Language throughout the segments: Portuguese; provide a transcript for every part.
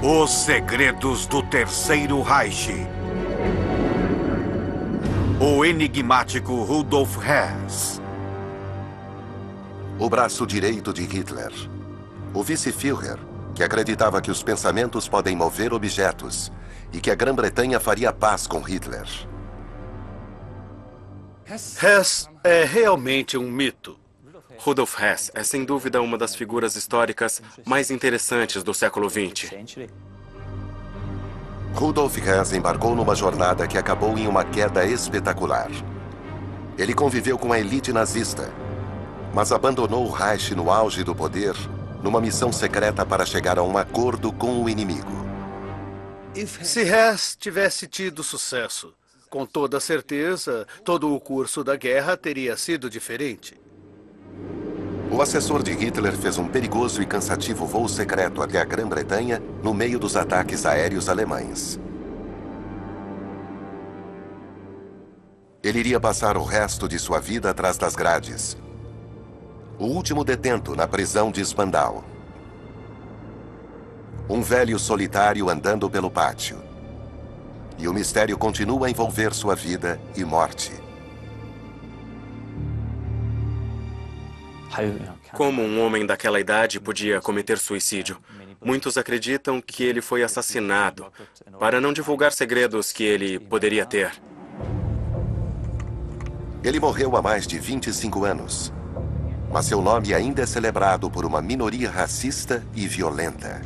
Os segredos do Terceiro Reich. O enigmático Rudolf Hess. O braço direito de Hitler. O vice-Führer, que acreditava que os pensamentos podem mover objetos e que a Grã-Bretanha faria paz com Hitler. Hess é realmente um mito. Rudolf Hess é sem dúvida uma das figuras históricas mais interessantes do século XX. Rudolf Hess embarcou numa jornada que acabou em uma queda espetacular. Ele conviveu com a elite nazista, mas abandonou o Reich no auge do poder numa missão secreta para chegar a um acordo com o inimigo. Se Hess tivesse tido sucesso, com toda certeza, todo o curso da guerra teria sido diferente. O assessor de Hitler fez um perigoso e cansativo voo secreto até a Grã-Bretanha no meio dos ataques aéreos alemães. Ele iria passar o resto de sua vida atrás das grades. O último detento na prisão de Spandau. Um velho solitário andando pelo pátio. E o mistério continua a envolver sua vida e morte. Como um homem daquela idade podia cometer suicídio? Muitos acreditam que ele foi assassinado para não divulgar segredos que ele poderia ter. Ele morreu há mais de 25 anos. Mas seu nome ainda é celebrado por uma minoria racista e violenta.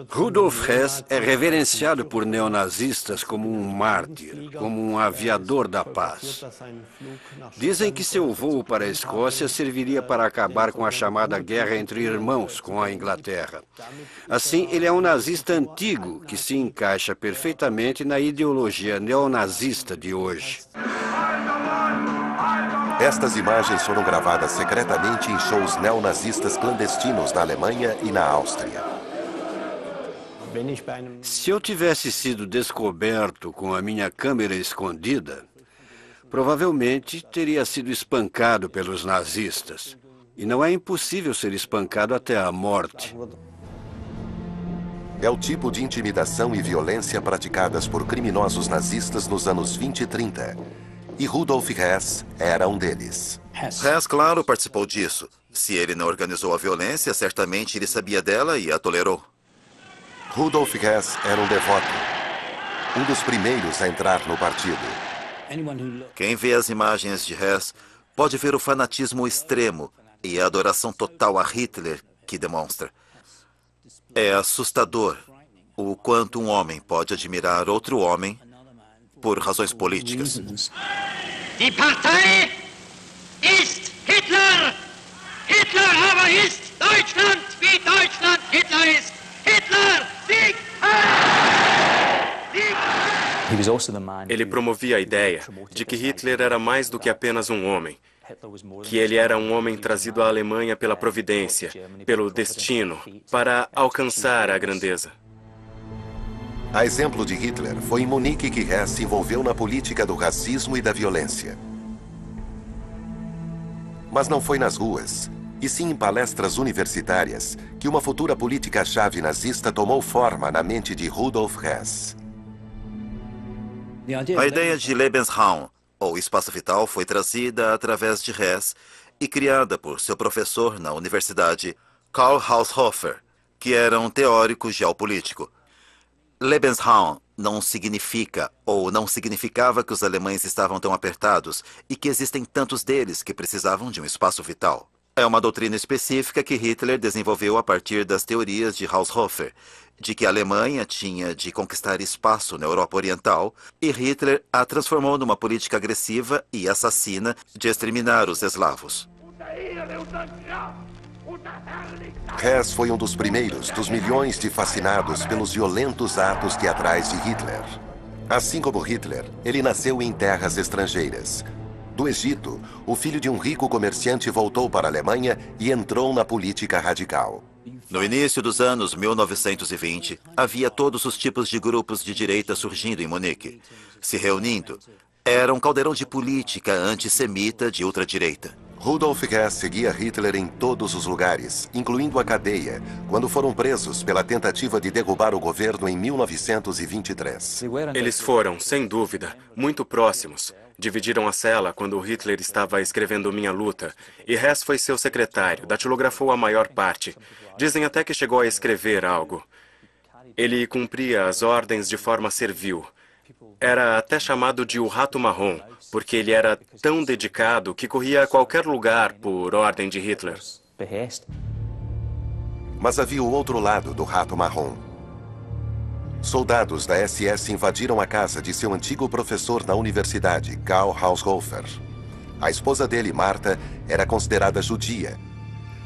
Rudolf Hess é reverenciado por neonazistas como um mártir, como um aviador da paz. Dizem que seu voo para a Escócia serviria para acabar com a chamada guerra entre irmãos com a Inglaterra. Assim, ele é um nazista antigo que se encaixa perfeitamente na ideologia neonazista de hoje. Estas imagens foram gravadas secretamente em shows neonazistas clandestinos na Alemanha e na Áustria. Se eu tivesse sido descoberto com a minha câmera escondida, provavelmente teria sido espancado pelos nazistas. E não é impossível ser espancado até a morte. É o tipo de intimidação e violência praticadas por criminosos nazistas nos anos 20 e 30. E Rudolf Hess era um deles. Hess, claro, participou disso. Se ele não organizou a violência, certamente ele sabia dela e a tolerou. Rudolf Hess era um devoto, um dos primeiros a entrar no partido. Quem vê as imagens de Hess pode ver o fanatismo extremo e a adoração total a Hitler que demonstra. É assustador o quanto um homem pode admirar outro homem por razões políticas. Die Partei ist Hitler! Hitler aber ist Deutschland, wie Deutschland Hitler ist! Hitler! Sieg! Ele promovia a ideia de que Hitler era mais do que apenas um homem, que ele era um homem trazido à Alemanha pela providência, pelo destino, para alcançar a grandeza. A exemplo de Hitler, foi em Munique que Hess se envolveu na política do racismo e da violência. Mas não foi nas ruas, e sim em palestras universitárias, que uma futura política-chave nazista tomou forma na mente de Rudolf Hess. A ideia de Lebensraum, ou espaço vital, foi trazida através de Hess e criada por seu professor na universidade, Karl Haushofer, que era um teórico geopolítico. Lebensraum não significa ou não significava que os alemães estavam tão apertados e que existem tantos deles que precisavam de um espaço vital. É uma doutrina específica que Hitler desenvolveu a partir das teorias de Haushofer, de que a Alemanha tinha de conquistar espaço na Europa Oriental, e Hitler a transformou numa política agressiva e assassina de exterminar os eslavos. Hess foi um dos primeiros dos milhões de fascinados pelos violentos atos teatrais de Hitler. Assim como Hitler, ele nasceu em terras estrangeiras. Do Egito, o filho de um rico comerciante voltou para a Alemanha e entrou na política radical. No início dos anos 1920, havia todos os tipos de grupos de direita surgindo em Munique, se reunindo, Era um caldeirão de política antissemita de ultradireita. Rudolf Hess seguia Hitler em todos os lugares, incluindo a cadeia, quando foram presos pela tentativa de derrubar o governo em 1923. Eles foram, sem dúvida, muito próximos. Dividiram a cela quando Hitler estava escrevendo Minha Luta, e Hess foi seu secretário, datilografou a maior parte. Dizem até que chegou a escrever algo. Ele cumpria as ordens de forma servil. Era até chamado de o Rato Marrom, porque ele era tão dedicado que corria a qualquer lugar por ordem de Hitler. Mas havia o outro lado do Rato Marrom. Soldados da SS invadiram a casa de seu antigo professor na universidade, Karl Haushofer. A esposa dele, Marta, era considerada judia.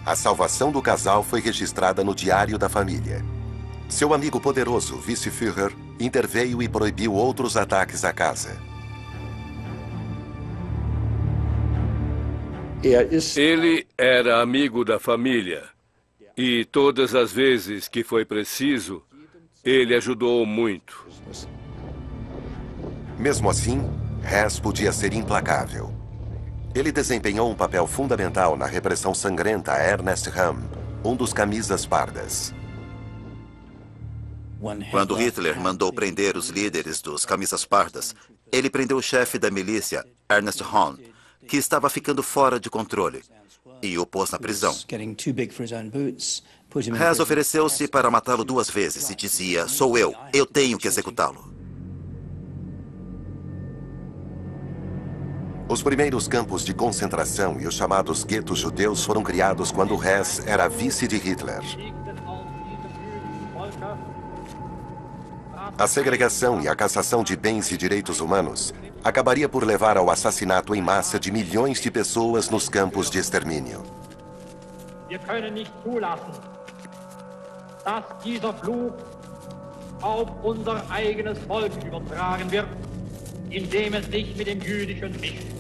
A salvação do casal foi registrada no diário da família. Seu amigo poderoso, vice-führer, interveio e proibiu outros ataques à casa. Ele era amigo da família. E todas as vezes que foi preciso, ele ajudou muito. Mesmo assim, Hess podia ser implacável. Ele desempenhou um papel fundamental na repressão sangrenta a Ernest Röhm, um dos camisas pardas. Quando Hitler mandou prender os líderes dos camisas pardas, ele prendeu o chefe da milícia, Ernest Röhm, que estava ficando fora de controle, e o pôs na prisão. Hess ofereceu-se para matá-lo 2 vezes e dizia: "Sou eu tenho que executá-lo." Os primeiros campos de concentração e os chamados guetos judeus foram criados quando Hess era vice de Hitler. A segregação e a cassação de bens e direitos humanos acabaria por levar ao assassinato em massa de milhões de pessoas nos campos de extermínio. Wir können nicht zulassen, dass dieser Fluch auf unser eigenes Volk übertragen wird, indem es sich mit dem Jüdischen mischt.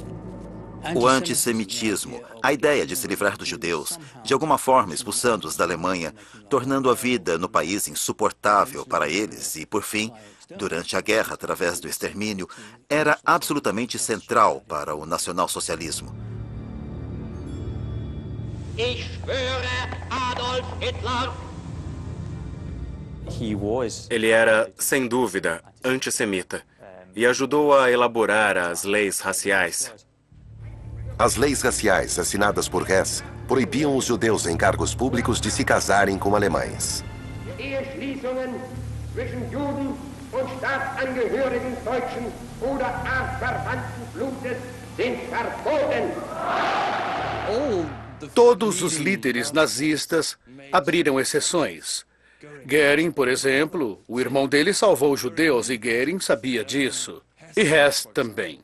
O antissemitismo, a ideia de se livrar dos judeus, de alguma forma expulsando-os da Alemanha, tornando a vida no país insuportável para eles e, por fim, durante a guerra através do extermínio, era absolutamente central para o nacionalsocialismo. Ich schwöre Adolf Hitler. Ele era, sem dúvida, antissemita e ajudou a elaborar as leis raciais. As leis raciais assinadas por Hess proibiam os judeus em cargos públicos de se casarem com alemães. Eheschließungen zwischen Juden und Staatsangehörigen deutschen oder artverwandten Blutes sind verboten. Todos os líderes nazistas abriram exceções. Goering, por exemplo, o irmão dele salvou os judeus e Goering sabia disso. E Hess também.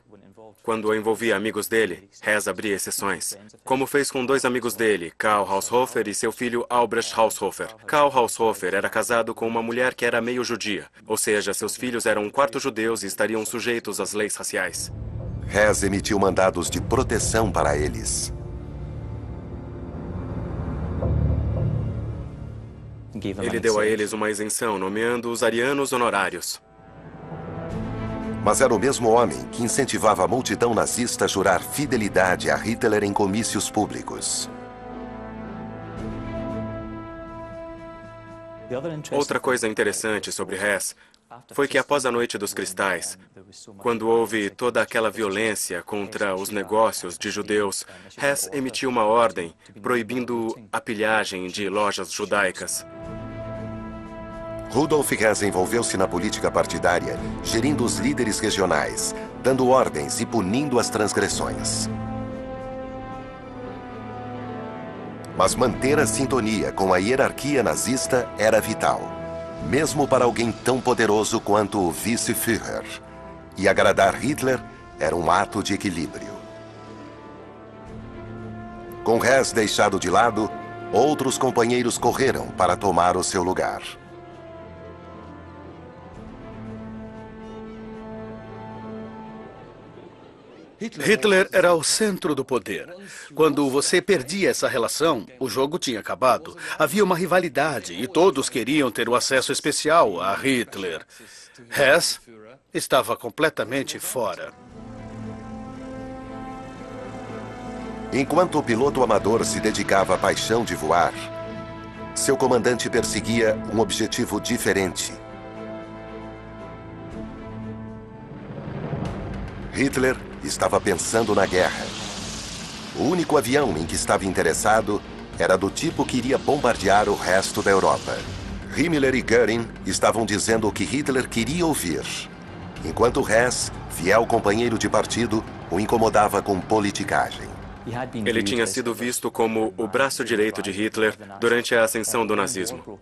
Quando envolvia amigos dele, Hess abria exceções, como fez com 2 amigos dele, Karl Haushofer e seu filho Albrecht Haushofer. Karl Haushofer era casado com uma mulher que era meio judia, ou seja, seus filhos eram 1/4 judeus e estariam sujeitos às leis raciais. Hess emitiu mandados de proteção para eles. Ele deu a eles uma isenção, nomeando os arianos honorários. Mas era o mesmo homem que incentivava a multidão nazista a jurar fidelidade a Hitler em comícios públicos. Outra coisa interessante sobre Hess foi que após a Noite dos Cristais, quando houve toda aquela violência contra os negócios de judeus, Hess emitiu uma ordem proibindo a pilhagem de lojas judaicas. Rudolf Hess envolveu-se na política partidária, gerindo os líderes regionais, dando ordens e punindo as transgressões. Mas manter a sintonia com a hierarquia nazista era vital, mesmo para alguém tão poderoso quanto o vice-führer. E agradar Hitler era um ato de equilíbrio. Com Hess deixado de lado, outros companheiros correram para tomar o seu lugar. Hitler era o centro do poder. Quando você perdia essa relação, o jogo tinha acabado. Havia uma rivalidade e todos queriam ter o acesso especial a Hitler. Hess estava completamente fora. Enquanto o piloto amador se dedicava à paixão de voar, seu comandante perseguia um objetivo diferente. Hitler estava pensando na guerra. O único avião em que estava interessado era do tipo que iria bombardear o resto da Europa. Himmler e Göring estavam dizendo o que Hitler queria ouvir, enquanto Hess, fiel companheiro de partido, o incomodava com politicagem. Ele tinha sido visto como o braço direito de Hitler durante a ascensão do nazismo.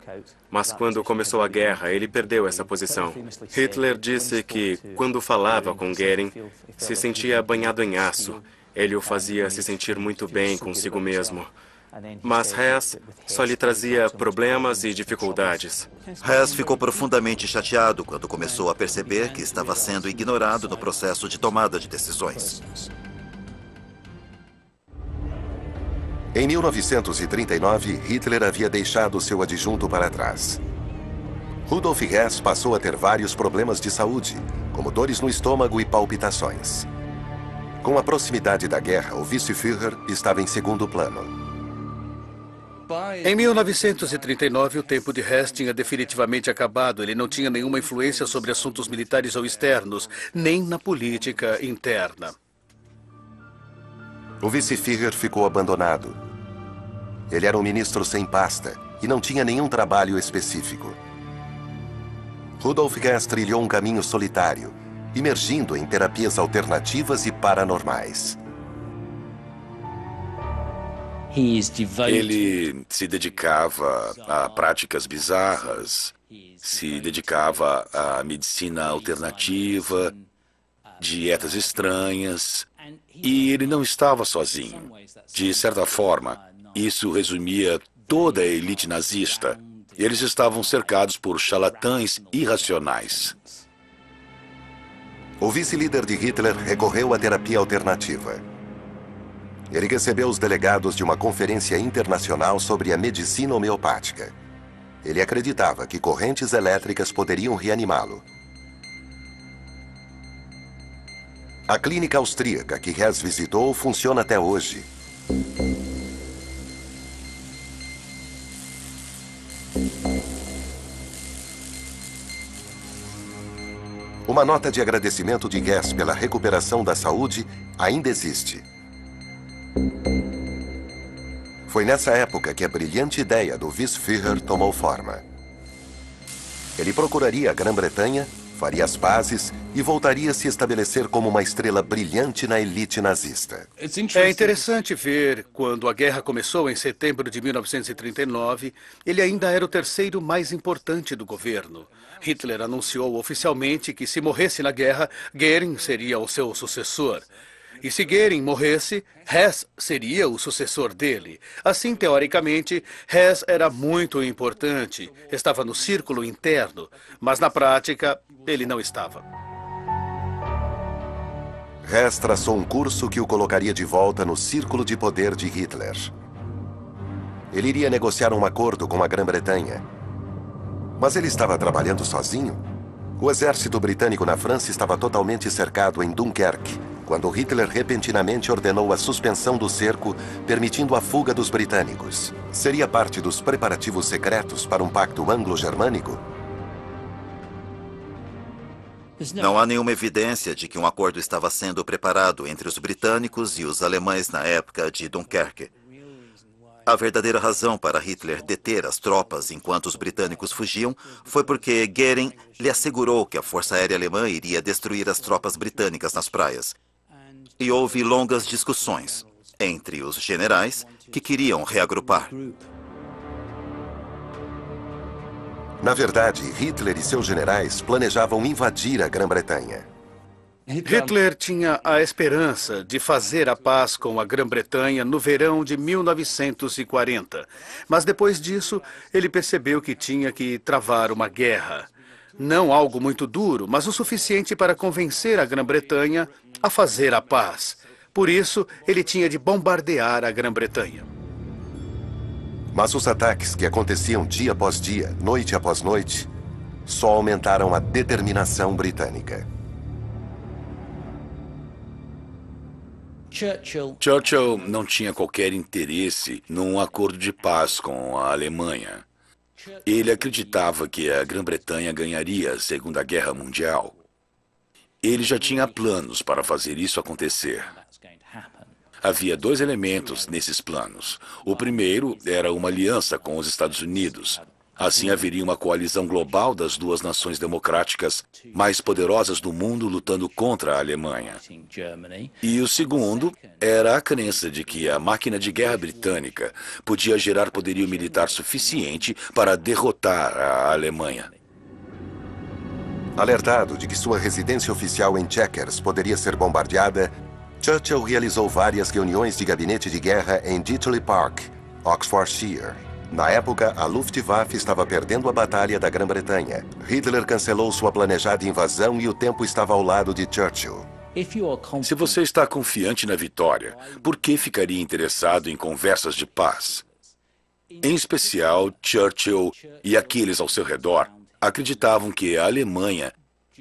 Mas quando começou a guerra, ele perdeu essa posição. Hitler disse que, quando falava com Göring, se sentia banhado em aço. Ele o fazia se sentir muito bem consigo mesmo. Mas Hess só lhe trazia problemas e dificuldades. Hess ficou profundamente chateado quando começou a perceber que estava sendo ignorado no processo de tomada de decisões. Em 1939, Hitler havia deixado seu adjunto para trás. Rudolf Hess passou a ter vários problemas de saúde, como dores no estômago e palpitações. Com a proximidade da guerra, o vice-Führer estava em segundo plano. Em 1939, o tempo de Hess tinha definitivamente acabado. Ele não tinha nenhuma influência sobre assuntos militares ou externos, nem na política interna. O vice-Führer ficou abandonado. Ele era um ministro sem pasta e não tinha nenhum trabalho específico. Rudolf Hess trilhou um caminho solitário, imergindo em terapias alternativas e paranormais. Ele se dedicava a práticas bizarras, se dedicava à medicina alternativa, dietas estranhas, e ele não estava sozinho. De certa forma, isso resumia toda a elite nazista. Eles estavam cercados por charlatães irracionais. O vice-líder de Hitler recorreu à terapia alternativa. Ele recebeu os delegados de uma conferência internacional sobre a medicina homeopática. Ele acreditava que correntes elétricas poderiam reanimá-lo. A clínica austríaca que Hess visitou funciona até hoje. Uma nota de agradecimento de Hess pela recuperação da saúde ainda existe. Foi nessa época que a brilhante ideia do vice-Führer tomou forma. Ele procuraria a Grã-Bretanha, faria as pazes e voltaria a se estabelecer como uma estrela brilhante na elite nazista. É interessante ver, quando a guerra começou em setembro de 1939, ele ainda era o terceiro mais importante do governo. Hitler anunciou oficialmente que, se morresse na guerra, Göring seria o seu sucessor. E se Göring morresse, Hess seria o sucessor dele. Assim, teoricamente, Hess era muito importante, estava no círculo interno, mas na prática, ele não estava. Hess traçou um curso que o colocaria de volta no círculo de poder de Hitler. Ele iria negociar um acordo com a Grã-Bretanha. Mas ele estava trabalhando sozinho? O exército britânico na França estava totalmente cercado em Dunkerque, quando Hitler repentinamente ordenou a suspensão do cerco, permitindo a fuga dos britânicos. Seria parte dos preparativos secretos para um pacto anglo-germânico? Não há nenhuma evidência de que um acordo estava sendo preparado entre os britânicos e os alemães na época de Dunkerque. A verdadeira razão para Hitler deter as tropas enquanto os britânicos fugiam foi porque Göring lhe assegurou que a Força Aérea Alemã iria destruir as tropas britânicas nas praias. E houve longas discussões entre os generais que queriam reagrupar. Na verdade, Hitler e seus generais planejavam invadir a Grã-Bretanha. Hitler tinha a esperança de fazer a paz com a Grã-Bretanha no verão de 1940. Mas depois disso, ele percebeu que tinha que travar uma guerra. Não algo muito duro, mas o suficiente para convencer a Grã-Bretanha a fazer a paz. Por isso, ele tinha de bombardear a Grã-Bretanha. Mas os ataques que aconteciam dia após dia, noite após noite, só aumentaram a determinação britânica. Churchill não tinha qualquer interesse num acordo de paz com a Alemanha. Ele acreditava que a Grã-Bretanha ganharia a Segunda Guerra Mundial. Ele já tinha planos para fazer isso acontecer. Havia dois elementos nesses planos. O primeiro era uma aliança com os Estados Unidos. Assim haveria uma coalizão global das duas nações democráticas mais poderosas do mundo lutando contra a Alemanha. E o segundo era a crença de que a máquina de guerra britânica podia gerar poderio militar suficiente para derrotar a Alemanha. Alertado de que sua residência oficial em Chequers poderia ser bombardeada, Churchill realizou várias reuniões de gabinete de guerra em Ditchley Park, Oxfordshire. Na época, a Luftwaffe estava perdendo a batalha da Grã-Bretanha. Hitler cancelou sua planejada invasão e o tempo estava ao lado de Churchill. Se você está confiante na vitória, por que ficaria interessado em conversas de paz? Em especial, Churchill e aqueles ao seu redor acreditavam que a Alemanha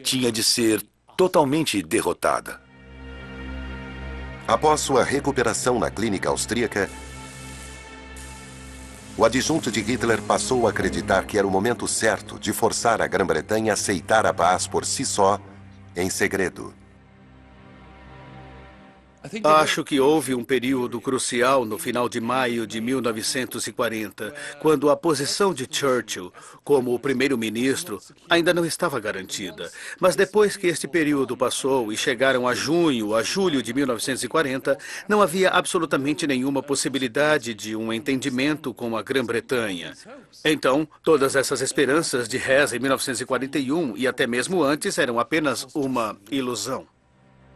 tinha de ser totalmente derrotada. Após sua recuperação na clínica austríaca, o adjunto de Hitler passou a acreditar que era o momento certo de forçar a Grã-Bretanha a aceitar a paz por si só, em segredo. Acho que houve um período crucial no final de maio de 1940, quando a posição de Churchill como o primeiro-ministro ainda não estava garantida. Mas depois que este período passou e chegaram a junho, a julho de 1940, não havia absolutamente nenhuma possibilidade de um entendimento com a Grã-Bretanha. Então, todas essas esperanças de Hess em 1941 e até mesmo antes eram apenas uma ilusão.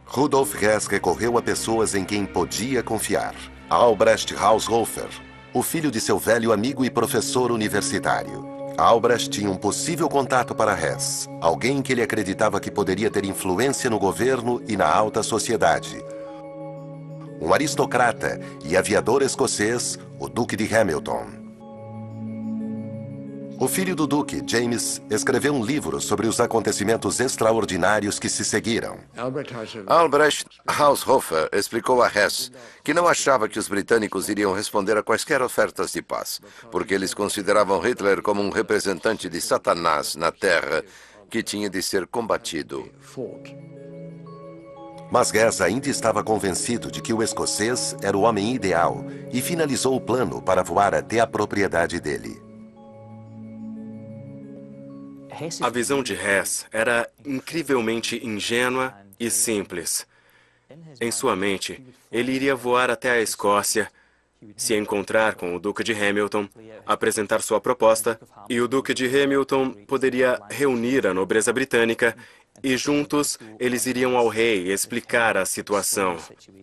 Rudolf Hess recorreu a pessoas em quem podia confiar. Albrecht Haushofer, o filho de seu velho amigo e professor universitário. Albrecht tinha um possível contato para Hess, alguém que ele acreditava que poderia ter influência no governo e na alta sociedade. Um aristocrata e aviador escocês, o Duque de Hamilton. O filho do Duque, James, escreveu um livro sobre os acontecimentos extraordinários que se seguiram. Albrecht Haushofer explicou a Hess que não achava que os britânicos iriam responder a quaisquer ofertas de paz, porque eles consideravam Hitler como um representante de Satanás na Terra que tinha de ser combatido. Mas Hess ainda estava convencido de que o escocês era o homem ideal e finalizou o plano para voar até a propriedade dele. A visão de Hess era incrivelmente ingênua e simples. Em sua mente, ele iria voar até a Escócia, se encontrar com o Duque de Hamilton, apresentar sua proposta, e o Duque de Hamilton poderia reunir a nobreza britânica e juntos eles iriam ao rei explicar a situação,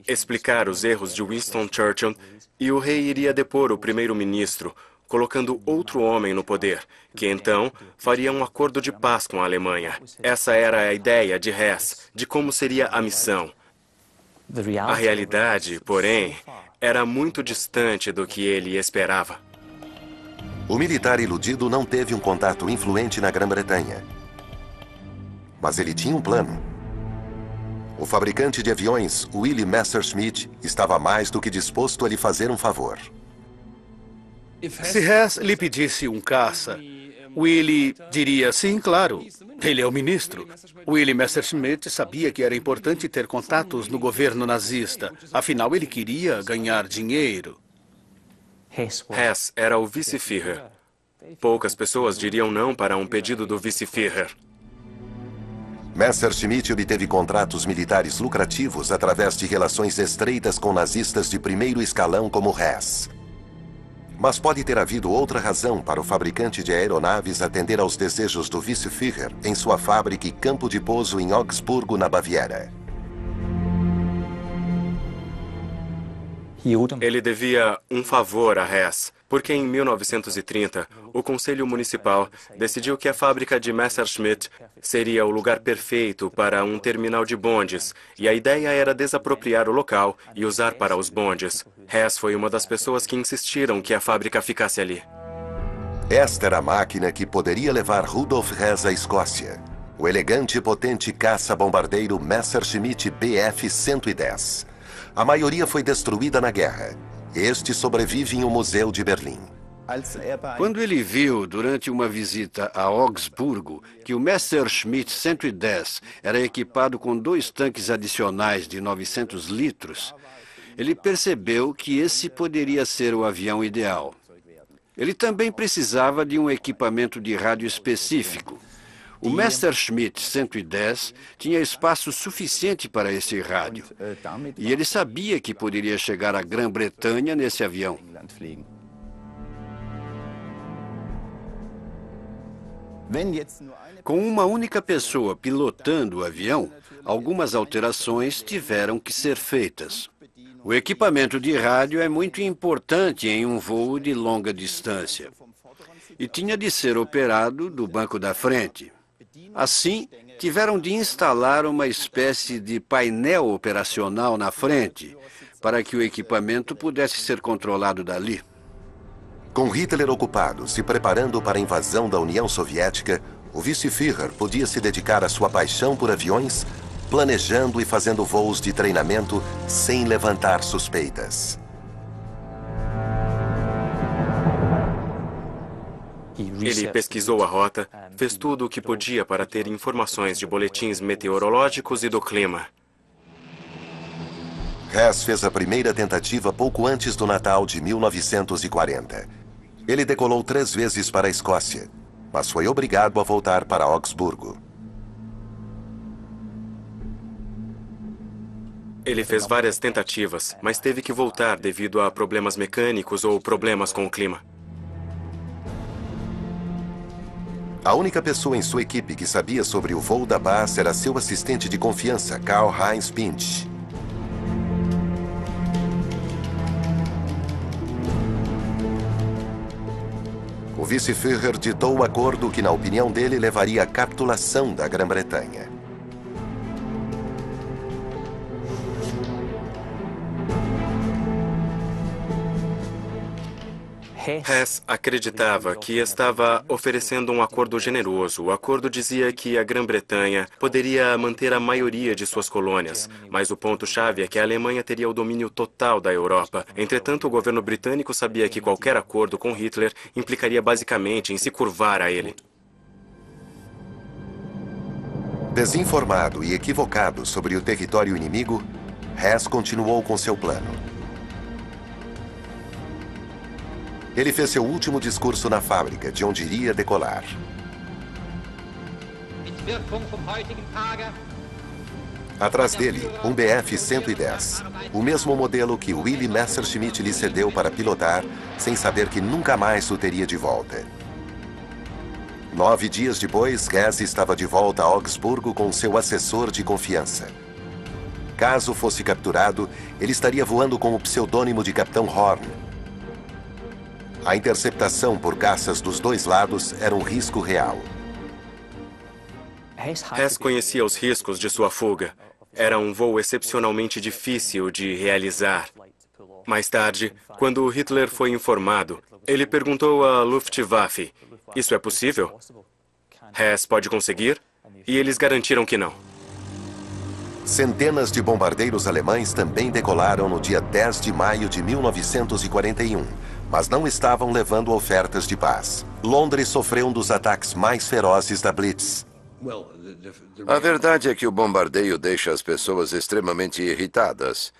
explicar os erros de Winston Churchill, e o rei iria depor o primeiro-ministro, colocando outro homem no poder, que então faria um acordo de paz com a Alemanha. Essa era a ideia de Hess, de como seria a missão. A realidade, porém, era muito distante do que ele esperava. O militar iludido não teve um contato influente na Grã-Bretanha. Mas ele tinha um plano. O fabricante de aviões, Willy Messerschmitt, estava mais do que disposto a lhe fazer um favor. Se Hess lhe pedisse um caça, Willy diria sim, claro. Ele é o ministro. Willy Messerschmitt sabia que era importante ter contatos no governo nazista. Afinal, ele queria ganhar dinheiro. Hess era o vice-Führer. Poucas pessoas diriam não para um pedido do vice-Führer. Messerschmitt obteve contratos militares lucrativos através de relações estreitas com nazistas de primeiro escalão como Hess. Mas pode ter havido outra razão para o fabricante de aeronaves atender aos desejos do vice-Führer em sua fábrica e campo de pouso em Augsburgo, na Baviera. Ele devia um favor a Hess, porque em 1930, o Conselho Municipal decidiu que a fábrica de Messerschmitt seria o lugar perfeito para um terminal de bondes, e a ideia era desapropriar o local e usar para os bondes. Hess foi uma das pessoas que insistiram que a fábrica ficasse ali. Esta era a máquina que poderia levar Rudolf Hess à Escócia. O elegante e potente caça-bombardeiro Messerschmitt Bf-110. A maioria foi destruída na guerra. Este sobrevive em um museu de Berlim. Quando ele viu, durante uma visita a Augsburgo, que o Messerschmitt 110 era equipado com 2 tanques adicionais de 900 litros, ele percebeu que esse poderia ser o avião ideal. Ele também precisava de um equipamento de rádio específico. O Messerschmitt 110 tinha espaço suficiente para esse rádio. E ele sabia que poderia chegar à Grã-Bretanha nesse avião. Com uma única pessoa pilotando o avião, algumas alterações tiveram que ser feitas. O equipamento de rádio é muito importante em um voo de longa distância e tinha de ser operado do banco da frente. Assim, tiveram de instalar uma espécie de painel operacional na frente para que o equipamento pudesse ser controlado dali. Com Hitler ocupado, se preparando para a invasão da União Soviética, o vice-Führer podia se dedicar à sua paixão por aviões, planejando e fazendo voos de treinamento sem levantar suspeitas. Ele pesquisou a rota, fez tudo o que podia para ter informações de boletins meteorológicos e do clima. Hess fez a primeira tentativa pouco antes do Natal de 1940. Ele decolou 3 vezes para a Escócia, mas foi obrigado a voltar para Augsburgo. Ele fez várias tentativas, mas teve que voltar devido a problemas mecânicos ou problemas com o clima. A única pessoa em sua equipe que sabia sobre o voo da Baas era seu assistente de confiança, Karl-Heinz Pinch. O vice-Führer ditou o acordo que, na opinião dele, levaria à capitulação da Grã-Bretanha. Hess acreditava que estava oferecendo um acordo generoso. O acordo dizia que a Grã-Bretanha poderia manter a maioria de suas colônias, mas o ponto-chave é que a Alemanha teria o domínio total da Europa. Entretanto, o governo britânico sabia que qualquer acordo com Hitler implicaria basicamente em se curvar a ele. Desinformado e equivocado sobre o território inimigo, Hess continuou com seu plano. Ele fez seu último discurso na fábrica, de onde iria decolar. Atrás dele, um Bf-110, o mesmo modelo que Willy Messerschmitt lhe cedeu para pilotar, sem saber que nunca mais o teria de volta. 9 dias depois, Hess estava de volta a Augsburgo com seu assessor de confiança. Caso fosse capturado, ele estaria voando com o pseudônimo de Capitão Horn. A interceptação por caças dos 2 lados era um risco real. Hess conhecia os riscos de sua fuga. Era um voo excepcionalmente difícil de realizar. Mais tarde, quando Hitler foi informado, ele perguntou à Luftwaffe: "Isso é possível? Hess pode conseguir?" E eles garantiram que não. Centenas de bombardeiros alemães também decolaram no dia 10 de maio de 1941. Mas não estavam levando ofertas de paz. Londres sofreu um dos ataques mais ferozes da Blitz. A verdade é que o bombardeio deixa as pessoas extremamente irritadas.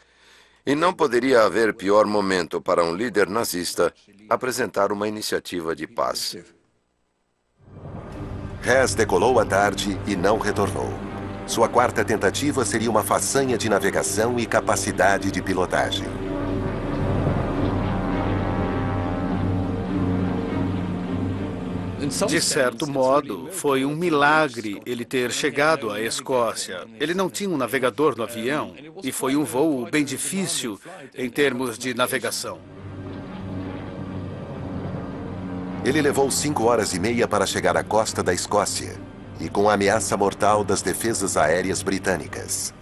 E não poderia haver pior momento para um líder nazista apresentar uma iniciativa de paz. Hess decolou à tarde e não retornou. Sua 4ª tentativa seria uma façanha de navegação e capacidade de pilotagem. De certo modo, foi um milagre ele ter chegado à Escócia. Ele não tinha um navegador no avião e foi um voo bem difícil em termos de navegação. Ele levou 5 horas e meia para chegar à costa da Escócia e com a ameaça mortal das defesas aéreas britânicas.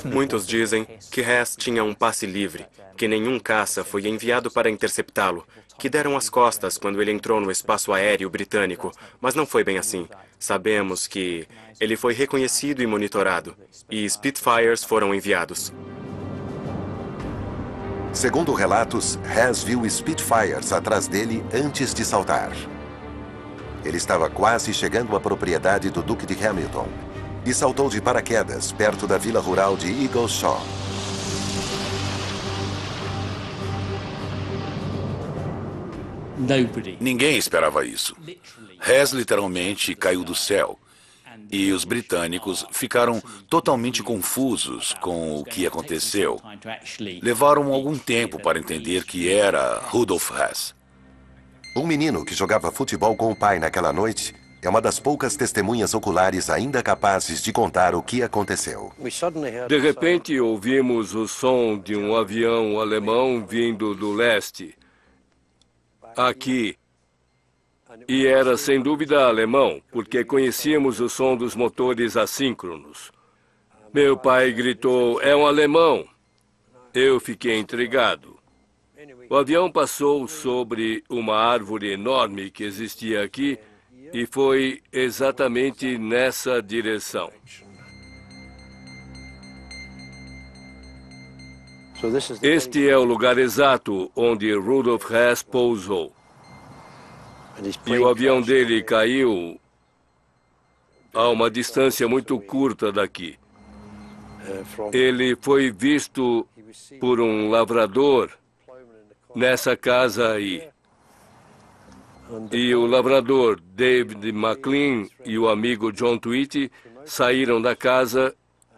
Muitos dizem que Hess tinha um passe livre, que nenhum caça foi enviado para interceptá-lo, que deram as costas quando ele entrou no espaço aéreo britânico, mas não foi bem assim. Sabemos que ele foi reconhecido e monitorado, e Spitfires foram enviados. Segundo relatos, Hess viu Spitfires atrás dele antes de saltar. Ele estava quase chegando à propriedade do Duque de Hamilton e saltou de paraquedas perto da vila rural de Eagle Shaw. Ninguém esperava isso. Hess literalmente caiu do céu. E os britânicos ficaram totalmente confusos com o que aconteceu. Levaram algum tempo para entender que era Rudolf Hess. Um menino que jogava futebol com o pai naquela noite é uma das poucas testemunhas oculares ainda capazes de contar o que aconteceu. De repente, ouvimos o som de um avião alemão vindo do leste. Aqui. E era sem dúvida alemão, porque conhecíamos o som dos motores assíncronos. Meu pai gritou, é um alemão. Eu fiquei intrigado. O avião passou sobre uma árvore enorme que existia aqui e foi exatamente nessa direção. Este é o lugar exato onde Rudolf Hess pousou. E o avião dele caiu a uma distância muito curta daqui. Ele foi visto por um lavrador nessa casa aí. E o lavrador David McLean e o amigo John Tweedy saíram da casa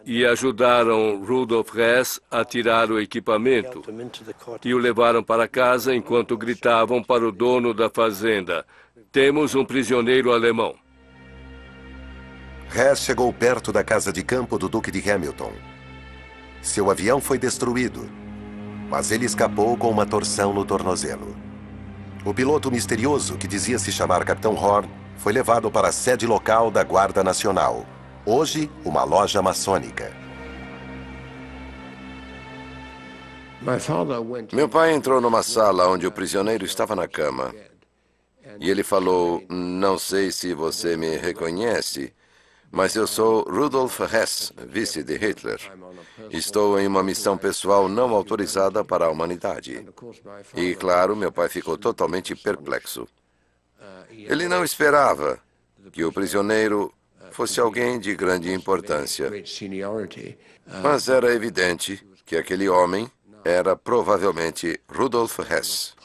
e ajudaram Rudolf Hess a tirar o equipamento e o levaram para casa enquanto gritavam para o dono da fazenda, temos um prisioneiro alemão. Hess chegou perto da casa de campo do Duque de Hamilton. Seu avião foi destruído, mas ele escapou com uma torção no tornozelo. O piloto misterioso, que dizia se chamar Capitão Horn, foi levado para a sede local da Guarda Nacional, hoje uma loja maçônica. Meu pai entrou numa sala onde o prisioneiro estava na cama. E ele falou, não sei se você me reconhece, mas eu sou Rudolf Hess, vice de Hitler. Estou em uma missão pessoal não autorizada para a humanidade. E, claro, meu pai ficou totalmente perplexo. Ele não esperava que o prisioneiro fosse alguém de grande importância. Mas era evidente que aquele homem era provavelmente Rudolf Hess.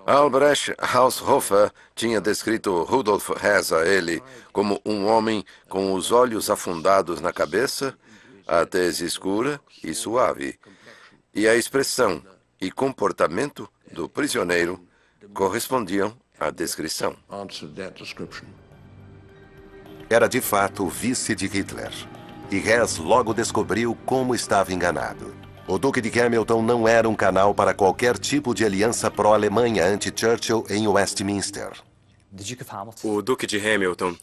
Albrecht Haushofer tinha descrito Rudolf Hess a ele como um homem com os olhos afundados na cabeça, a tez escura e suave. E a expressão e comportamento do prisioneiro correspondiam à descrição. Era de fato o vice de Hitler. E Hess logo descobriu como estava enganado. O Duque de Hamilton não era um canal para qualquer tipo de aliança pró-Alemanha anti-Churchill em Westminster. O Duque de Hamilton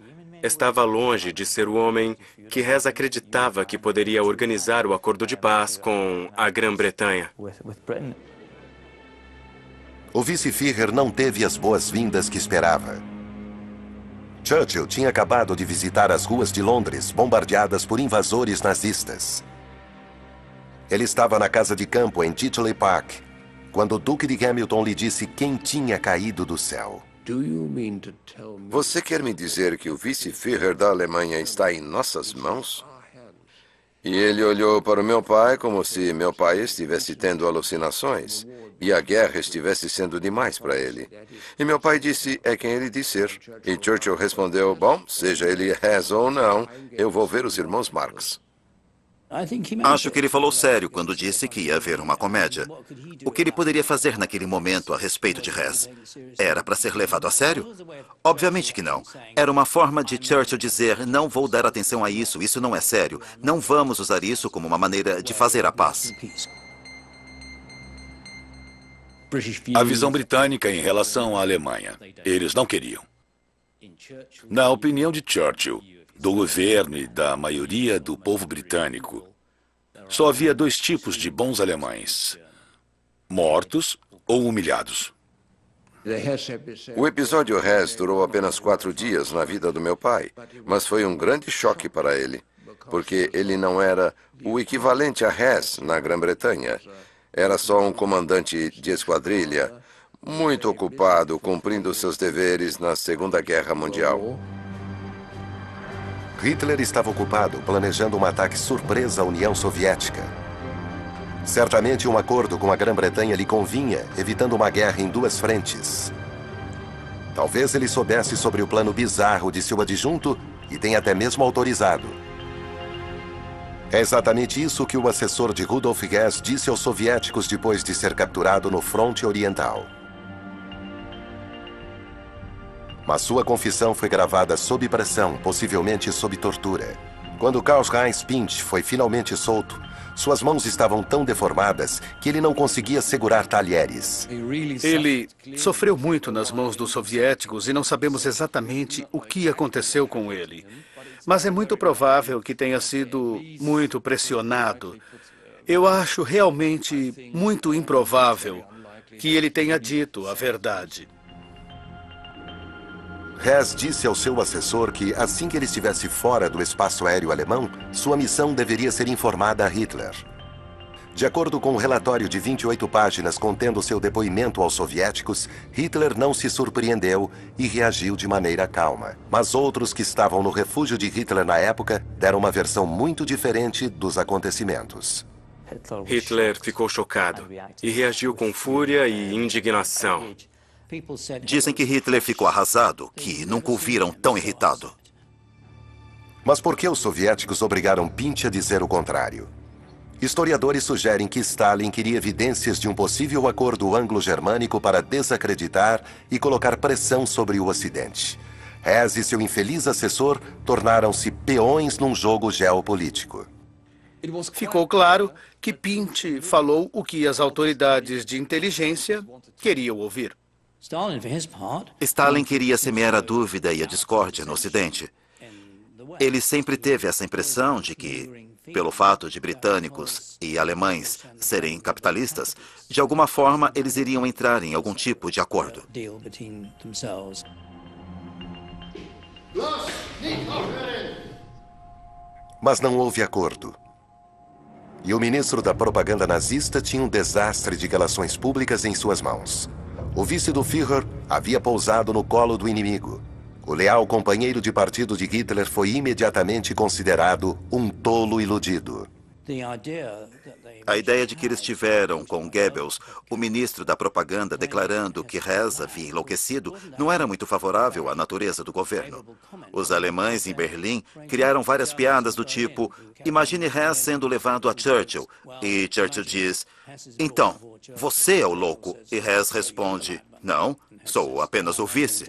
estava longe de ser o homem que Hess acreditava que poderia organizar o acordo de paz com a Grã-Bretanha. O vice-Führer não teve as boas-vindas que esperava. Churchill tinha acabado de visitar as ruas de Londres, bombardeadas por invasores nazistas. Ele estava na casa de campo em Titchley Park, quando o Duque de Hamilton lhe disse quem tinha caído do céu. Você quer me dizer que o vice-Führer da Alemanha está em nossas mãos? E ele olhou para o meu pai como se meu pai estivesse tendo alucinações e a guerra estivesse sendo demais para ele. E meu pai disse, é quem ele diz ser. E Churchill respondeu, bom, seja ele Hess ou não, eu vou ver os irmãos Marx. Acho que ele falou sério quando disse que ia haver uma comédia. O que ele poderia fazer naquele momento a respeito de Hess? Era para ser levado a sério? Obviamente que não. Era uma forma de Churchill dizer, não vou dar atenção a isso, isso não é sério. Não vamos usar isso como uma maneira de fazer a paz. A visão britânica em relação à Alemanha. Eles não queriam. Na opinião de Churchill, do governo e da maioria do povo britânico, só havia dois tipos de bons alemães: mortos ou humilhados. O episódio Hess durou apenas 4 dias na vida do meu pai, mas foi um grande choque para ele, porque ele não era o equivalente a Hess na Grã-Bretanha. Era só um comandante de esquadrilha, muito ocupado cumprindo seus deveres na Segunda Guerra Mundial. Hitler estava ocupado planejando um ataque surpresa à União Soviética. Certamente um acordo com a Grã-Bretanha lhe convinha, evitando uma guerra em duas frentes. Talvez ele soubesse sobre o plano bizarro de seu adjunto e tenha até mesmo autorizado. É exatamente isso que o assessor de Rudolf Hess disse aos soviéticos depois de ser capturado no fronte oriental. Mas sua confissão foi gravada sob pressão, possivelmente sob tortura. Quando Karl-Heinz Pintsch foi finalmente solto, suas mãos estavam tão deformadas que ele não conseguia segurar talheres. Ele sofreu muito nas mãos dos soviéticos e não sabemos exatamente o que aconteceu com ele. Mas é muito provável que tenha sido muito pressionado. Eu acho realmente muito improvável que ele tenha dito a verdade. Hess disse ao seu assessor que, assim que ele estivesse fora do espaço aéreo alemão, sua missão deveria ser informada a Hitler. De acordo com um relatório de 28 páginas contendo seu depoimento aos soviéticos, Hitler não se surpreendeu e reagiu de maneira calma. Mas outros que estavam no refúgio de Hitler na época deram uma versão muito diferente dos acontecimentos. Hitler ficou chocado e reagiu com fúria e indignação. Dizem que Hitler ficou arrasado, que nunca o viram tão irritado. Mas por que os soviéticos obrigaram Pintsch a dizer o contrário? Historiadores sugerem que Stalin queria evidências de um possível acordo anglo-germânico para desacreditar e colocar pressão sobre o Ocidente. Hess e seu infeliz assessor tornaram-se peões num jogo geopolítico. Ficou claro que Pintsch falou o que as autoridades de inteligência queriam ouvir. Stalin queria semear a dúvida e a discórdia no Ocidente. Ele sempre teve essa impressão de que, pelo fato de britânicos e alemães serem capitalistas, de alguma forma eles iriam entrar em algum tipo de acordo. Mas não houve acordo. E o ministro da propaganda nazista tinha um desastre de relações públicas em suas mãos. O vice do Führer havia pousado no colo do inimigo. O leal companheiro de partido de Hitler foi imediatamente considerado um tolo iludido. A ideia de que eles tiveram com Goebbels, o ministro da propaganda, declarando que Hess havia enlouquecido, não era muito favorável à natureza do governo. Os alemães em Berlim criaram várias piadas do tipo: imagine Hess sendo levado a Churchill. E Churchill diz: então, você é o louco. E Hess responde: não, sou apenas o vice.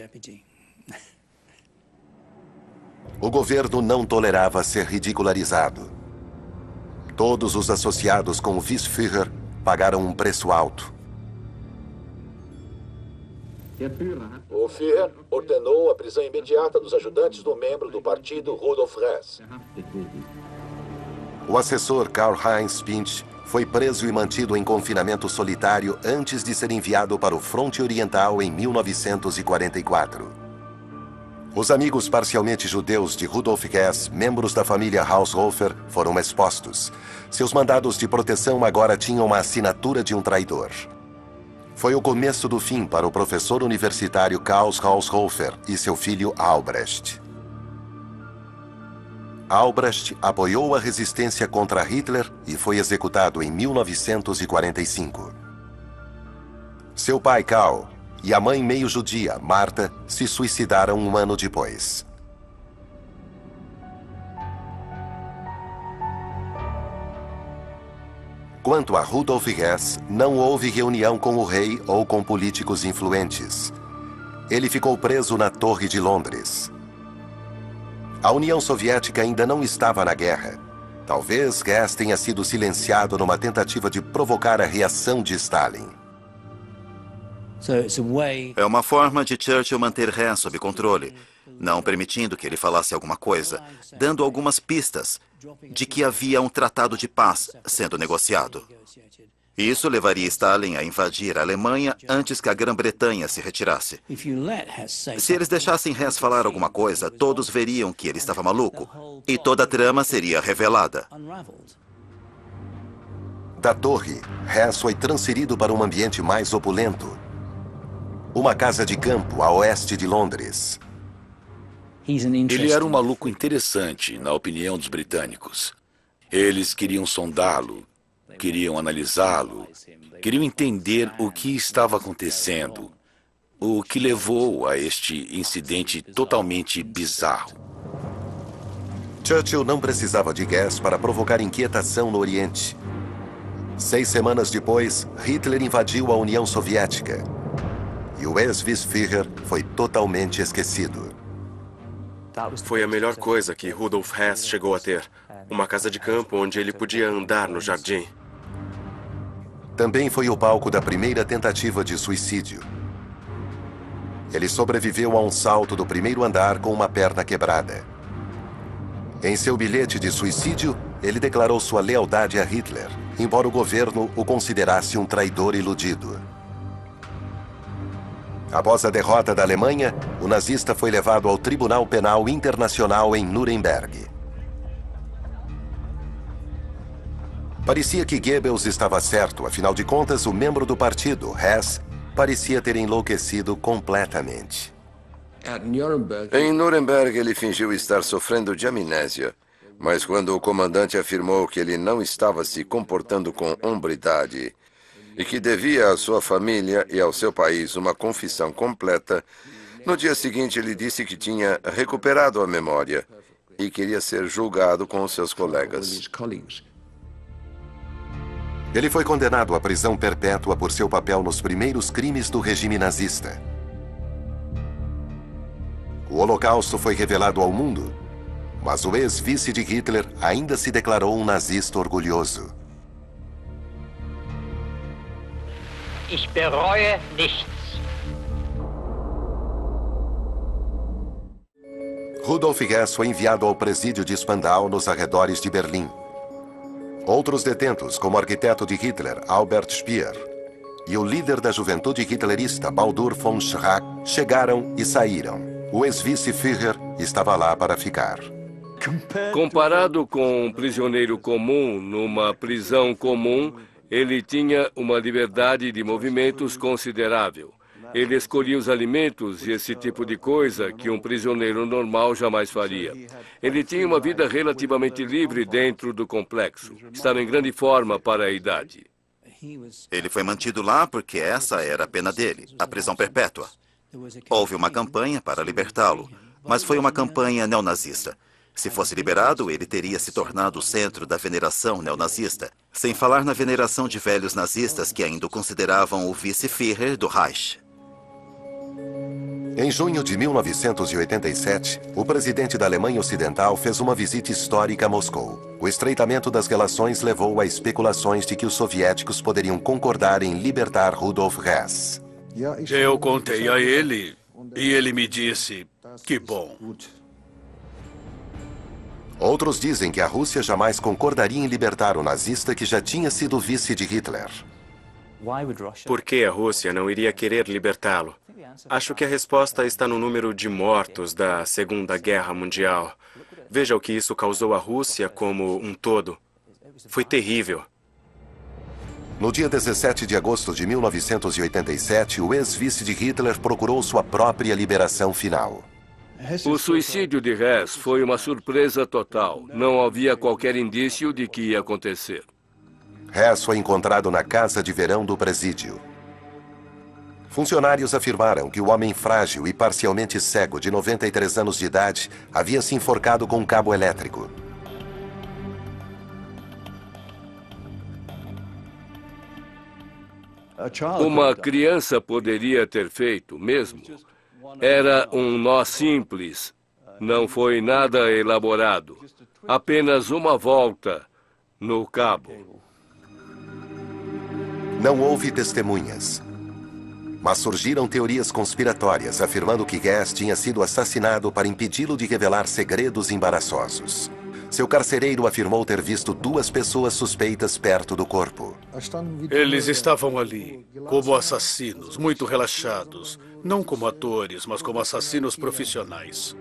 O governo não tolerava ser ridicularizado. Todos os associados com o vice-Führer pagaram um preço alto. O Führer ordenou a prisão imediata dos ajudantes do membro do partido Rudolf Hess. O assessor Karl-Heinz Pintsch foi preso e mantido em confinamento solitário antes de ser enviado para o fronte oriental em 1944. Os amigos parcialmente judeus de Rudolf Hess, membros da família Haushofer, foram expostos. Seus mandados de proteção agora tinham uma assinatura de um traidor. Foi o começo do fim para o professor universitário Karl Haushofer e seu filho Albrecht. Albrecht apoiou a resistência contra Hitler e foi executado em 1945. Seu pai, Karl, e a mãe meio-judia, Marta, se suicidaram um ano depois. Quanto a Rudolf Hess, não houve reunião com o rei ou com políticos influentes. Ele ficou preso na Torre de Londres. A União Soviética ainda não estava na guerra. Talvez Hess tenha sido silenciado numa tentativa de provocar a reação de Stalin. É uma forma de Churchill manter Hess sob controle, não permitindo que ele falasse alguma coisa, dando algumas pistas de que havia um tratado de paz sendo negociado. Isso levaria Stalin a invadir a Alemanha antes que a Grã-Bretanha se retirasse. Se eles deixassem Hess falar alguma coisa, todos veriam que ele estava maluco, e toda a trama seria revelada. Da torre, Hess foi transferido para um ambiente mais opulento. Uma casa de campo a oeste de Londres. Ele era um maluco interessante, na opinião dos britânicos. Eles queriam sondá-lo, queriam analisá-lo, queriam entender o que estava acontecendo, o que levou a este incidente totalmente bizarro. Churchill não precisava de Guess para provocar inquietação no Oriente. 6 semanas depois, Hitler invadiu a União Soviética. E o ex-Vice-Führer foi totalmente esquecido. Foi a melhor coisa que Rudolf Hess chegou a ter. Uma casa de campo onde ele podia andar no jardim. Também foi o palco da primeira tentativa de suicídio. Ele sobreviveu a um salto do primeiro andar com uma perna quebrada. Em seu bilhete de suicídio, ele declarou sua lealdade a Hitler, embora o governo o considerasse um traidor iludido. Após a derrota da Alemanha, o nazista foi levado ao Tribunal Penal Internacional em Nuremberg. Parecia que Goebbels estava certo, afinal de contas, o membro do partido, Hess, parecia ter enlouquecido completamente. Em Nuremberg, ele fingiu estar sofrendo de amnésia, mas quando o comandante afirmou que ele não estava se comportando com hombridade e que devia à sua família e ao seu país uma confissão completa, no dia seguinte ele disse que tinha recuperado a memória e queria ser julgado com os seus colegas. Ele foi condenado à prisão perpétua por seu papel nos primeiros crimes do regime nazista. O Holocausto foi revelado ao mundo, mas o ex-vice de Hitler ainda se declarou um nazista orgulhoso. Ich bereue nichts. Rudolf Hess foi enviado ao presídio de Spandau, nos arredores de Berlim. Outros detentos, como o arquiteto de Hitler, Albert Speer, e o líder da juventude hitlerista, Baldur von Schrack, chegaram e saíram. O ex-vice-Führer estava lá para ficar. Comparado com um prisioneiro comum numa prisão comum, ele tinha uma liberdade de movimentos considerável. Ele escolhia os alimentos e esse tipo de coisa que um prisioneiro normal jamais faria. Ele tinha uma vida relativamente livre dentro do complexo. Estava em grande forma para a idade. Ele foi mantido lá porque essa era a pena dele, a prisão perpétua. Houve uma campanha para libertá-lo, mas foi uma campanha neonazista. Se fosse liberado, ele teria se tornado o centro da veneração neonazista, sem falar na veneração de velhos nazistas que ainda o consideravam o vice-Führer do Reich. Em junho de 1987, o presidente da Alemanha Ocidental fez uma visita histórica a Moscou. O estreitamento das relações levou a especulações de que os soviéticos poderiam concordar em libertar Rudolf Hess. Eu contei a ele e ele me disse, que bom. Outros dizem que a Rússia jamais concordaria em libertar o nazista que já tinha sido vice de Hitler. Por que a Rússia não iria querer libertá-lo? Acho que a resposta está no número de mortos da Segunda Guerra Mundial. Veja o que isso causou à Rússia como um todo. Foi terrível. No dia 17 de agosto de 1987, o ex-vice de Hitler procurou sua própria liberação final. O suicídio de Hess foi uma surpresa total. Não havia qualquer indício de que ia acontecer. Hess foi encontrado na casa de verão do presídio. Funcionários afirmaram que o homem frágil e parcialmente cego de 93 anos de idade havia se enforcado com um cabo elétrico. Uma criança poderia ter feito mesmo. Era um nó simples. Não foi nada elaborado. Apenas uma volta no cabo. Não houve testemunhas. Mas surgiram teorias conspiratórias afirmando que Hess tinha sido assassinado para impedi-lo de revelar segredos embaraçosos. Seu carcereiro afirmou ter visto 2 pessoas suspeitas perto do corpo. Eles estavam ali, como assassinos, muito relaxados. Não como atores, mas como assassinos profissionais.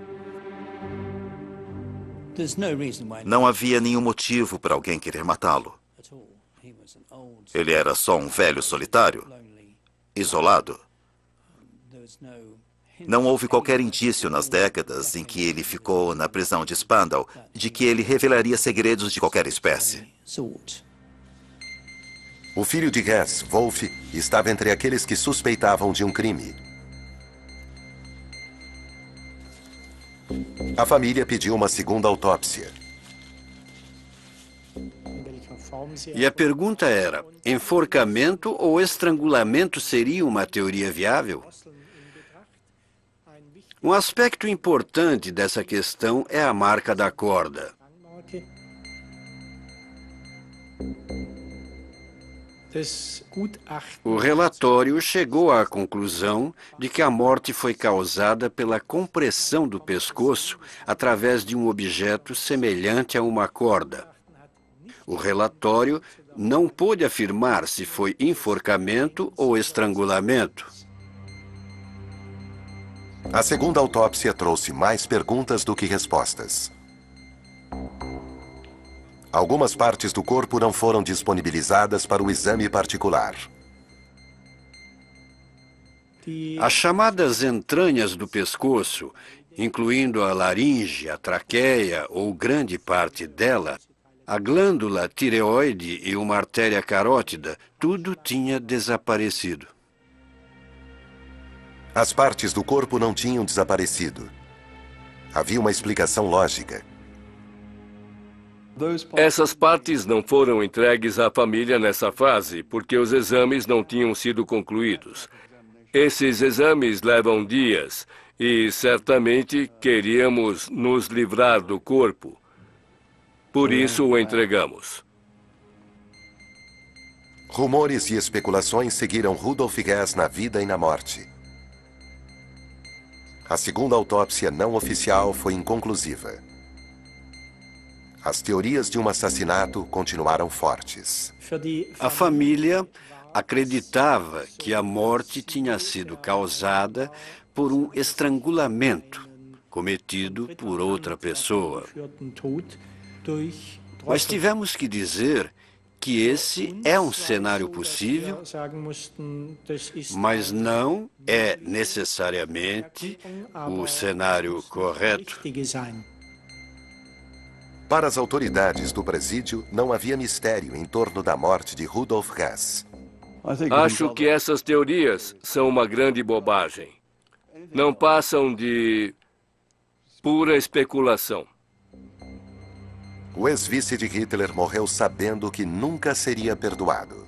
Não havia nenhum motivo para alguém querer matá-lo. Ele era só um velho solitário, isolado. Não houve qualquer indício nas décadas em que ele ficou na prisão de Spandau de que ele revelaria segredos de qualquer espécie. O filho de Hess, Wolf, estava entre aqueles que suspeitavam de um crime. A família pediu uma segunda autópsia. E a pergunta era: enforcamento ou estrangulamento seria uma teoria viável? Um aspecto importante dessa questão é a marca da corda. O relatório chegou à conclusão de que a morte foi causada pela compressão do pescoço através de um objeto semelhante a uma corda. O relatório não pôde afirmar se foi enforcamento ou estrangulamento. A segunda autópsia trouxe mais perguntas do que respostas. Algumas partes do corpo não foram disponibilizadas para o exame particular. As chamadas entranhas do pescoço, incluindo a laringe, a traqueia ou grande parte dela, a glândula tireoide e uma artéria carótida, tudo tinha desaparecido. As partes do corpo não tinham desaparecido. Havia uma explicação lógica. Essas partes não foram entregues à família nessa fase, porque os exames não tinham sido concluídos. Esses exames levam dias e certamente queríamos nos livrar do corpo. Por isso o entregamos. Rumores e especulações seguiram Rudolf Hess na vida e na morte. A segunda autópsia não oficial foi inconclusiva. As teorias de um assassinato continuaram fortes. A família acreditava que a morte tinha sido causada por um estrangulamento cometido por outra pessoa. Mas tivemos que dizer que esse é um cenário possível, mas não é necessariamente o cenário correto. Para as autoridades do presídio, não havia mistério em torno da morte de Rudolf Hess. Acho que essas teorias são uma grande bobagem. Não passam de pura especulação. O ex-vice de Hitler morreu sabendo que nunca seria perdoado.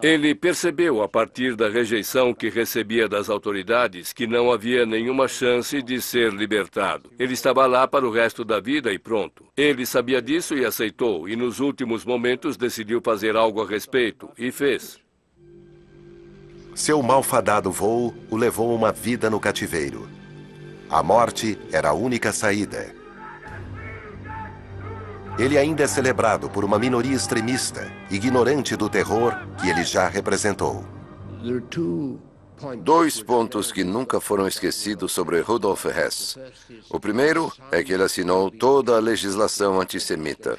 Ele percebeu, a partir da rejeição que recebia das autoridades, que não havia nenhuma chance de ser libertado. Ele estava lá para o resto da vida e pronto. Ele sabia disso e aceitou, e nos últimos momentos decidiu fazer algo a respeito, e fez. Seu malfadado voo o levou a uma vida no cativeiro. A morte era a única saída. Ele ainda é celebrado por uma minoria extremista, ignorante do terror que ele já representou. 2 pontos que nunca foram esquecidos sobre Rudolf Hess. O primeiro é que ele assinou toda a legislação antissemita.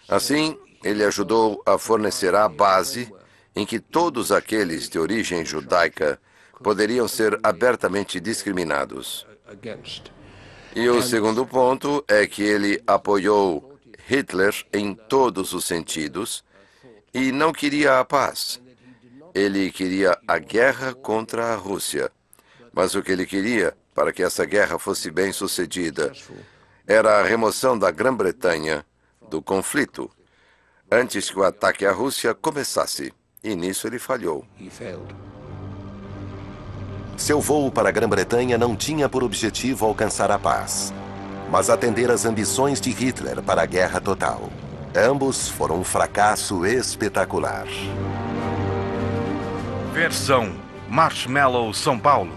Assim, ele ajudou a fornecer a base em que todos aqueles de origem judaica poderiam ser abertamente discriminados. E o segundo ponto é que ele apoiou Hitler em todos os sentidos e não queria a paz. Ele queria a guerra contra a Rússia. Mas o que ele queria, para que essa guerra fosse bem sucedida, era a remoção da Grã-Bretanha do conflito, antes que o ataque à Rússia começasse. E nisso ele falhou. Seu voo para a Grã-Bretanha não tinha por objetivo alcançar a paz, mas atender às ambições de Hitler para a guerra total. Ambos foram um fracasso espetacular. Versão Marshmallow São Paulo.